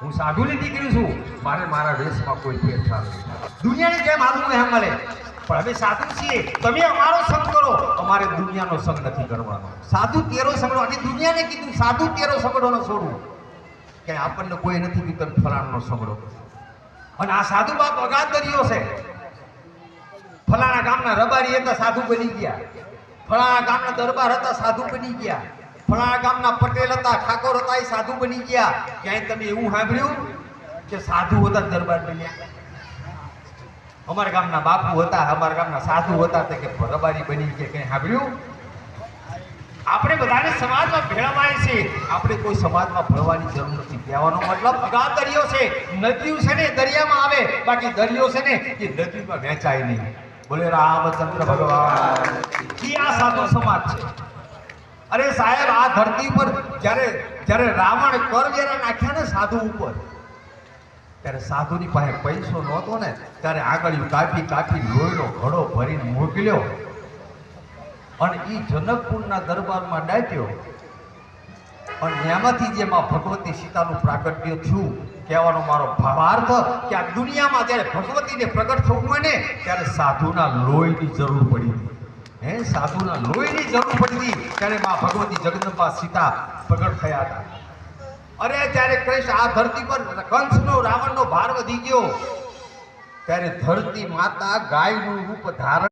હું સાધુની દીકરી છું, મારે મારા વેશમાં કોઈ ફેરફાર નહીં. દુનિયાની જેમ હાલવું એમ મળે, પણ અમે સાધુ છીએ, તમે અમારો સંગ કરો, અમારે દુનિયાનો સંગ નથી કરવાનો. સાધુ તેરો સગડો, અને દુનિયાને કીધું સાધુ તેરો સગડો ન છોડવું, કે આપણને કોઈ નથી કીધું ફલાણાનો સગડો. અને આ સાધુ બાપ અગાતરીઓ છે. ફલાણા ગામના રબારી હતા, સાધુ બની ગયા. ફલાણા ગામના દરબાર હતા, સાધુ બની ગયા. ફલાણા ગામના પટેલ હતા, ઠાકોર હતા, એ સાધુ બની ગયા. ક્યાંય તમે એવું સાંભળ્યું કે સાધુ હતા દરબાર બન્યા? અમારા ગામના બાપુ હતા, અમારા ગામના સાધુ હતા, તે કે રબારી બની ગયા, ક્યાંય સાંભળ્યું? આપણે બધાને સમાજમાં ભેળવાય છે, આપણે કોઈ સમાજમાં ભળવાની જરૂર નથી. કહેવાનો મતલબ અગાતરીઓ છે. નદીઓ છે ને દરિયામાં આવે, બાકી દરિયો છે ને એ નદીમાં વહેંચાય નહીં. બોલે રામચંદ્ર ભગવાન. આ સાધુ સમાજ છે. અરે સાહેબ, આ ધરતી પર જ્યારે રાવણ કરવેરા નાખ્યા ને સાધુ ઉપર, ત્યારે સાધુની પાસે પૈસો નહોતો ને, ત્યારે આગળ કાપી લોહીનો ઘડો ભરીને મોકલ્યો અને એ જનકપુરના દરબારમાં ડાટ્યો. અને એમાંથી જે માં ભગવતી સીતાનું પ્રાગટ્ય થયું. કહેવાનો મારો ભાવાર્થ કે આ દુનિયામાં જ્યારે ભગવતીને પ્રગટ થવું હોય ને, ત્યારે સાધુના લોહીની જરૂર પડી હતી. સાધુના લોહીની જરૂર પડી હતી, ત્યારે માં ભગવતી જગદંબા સીતા પ્રગટ થયા હતા. અરે ત્યારે કૃષ્ણ આ ધરતી પર કંસનો રાવણનો ભાર વધી ગયો, ત્યારે ધરતી માતા ગાયનું રૂપ ધારણ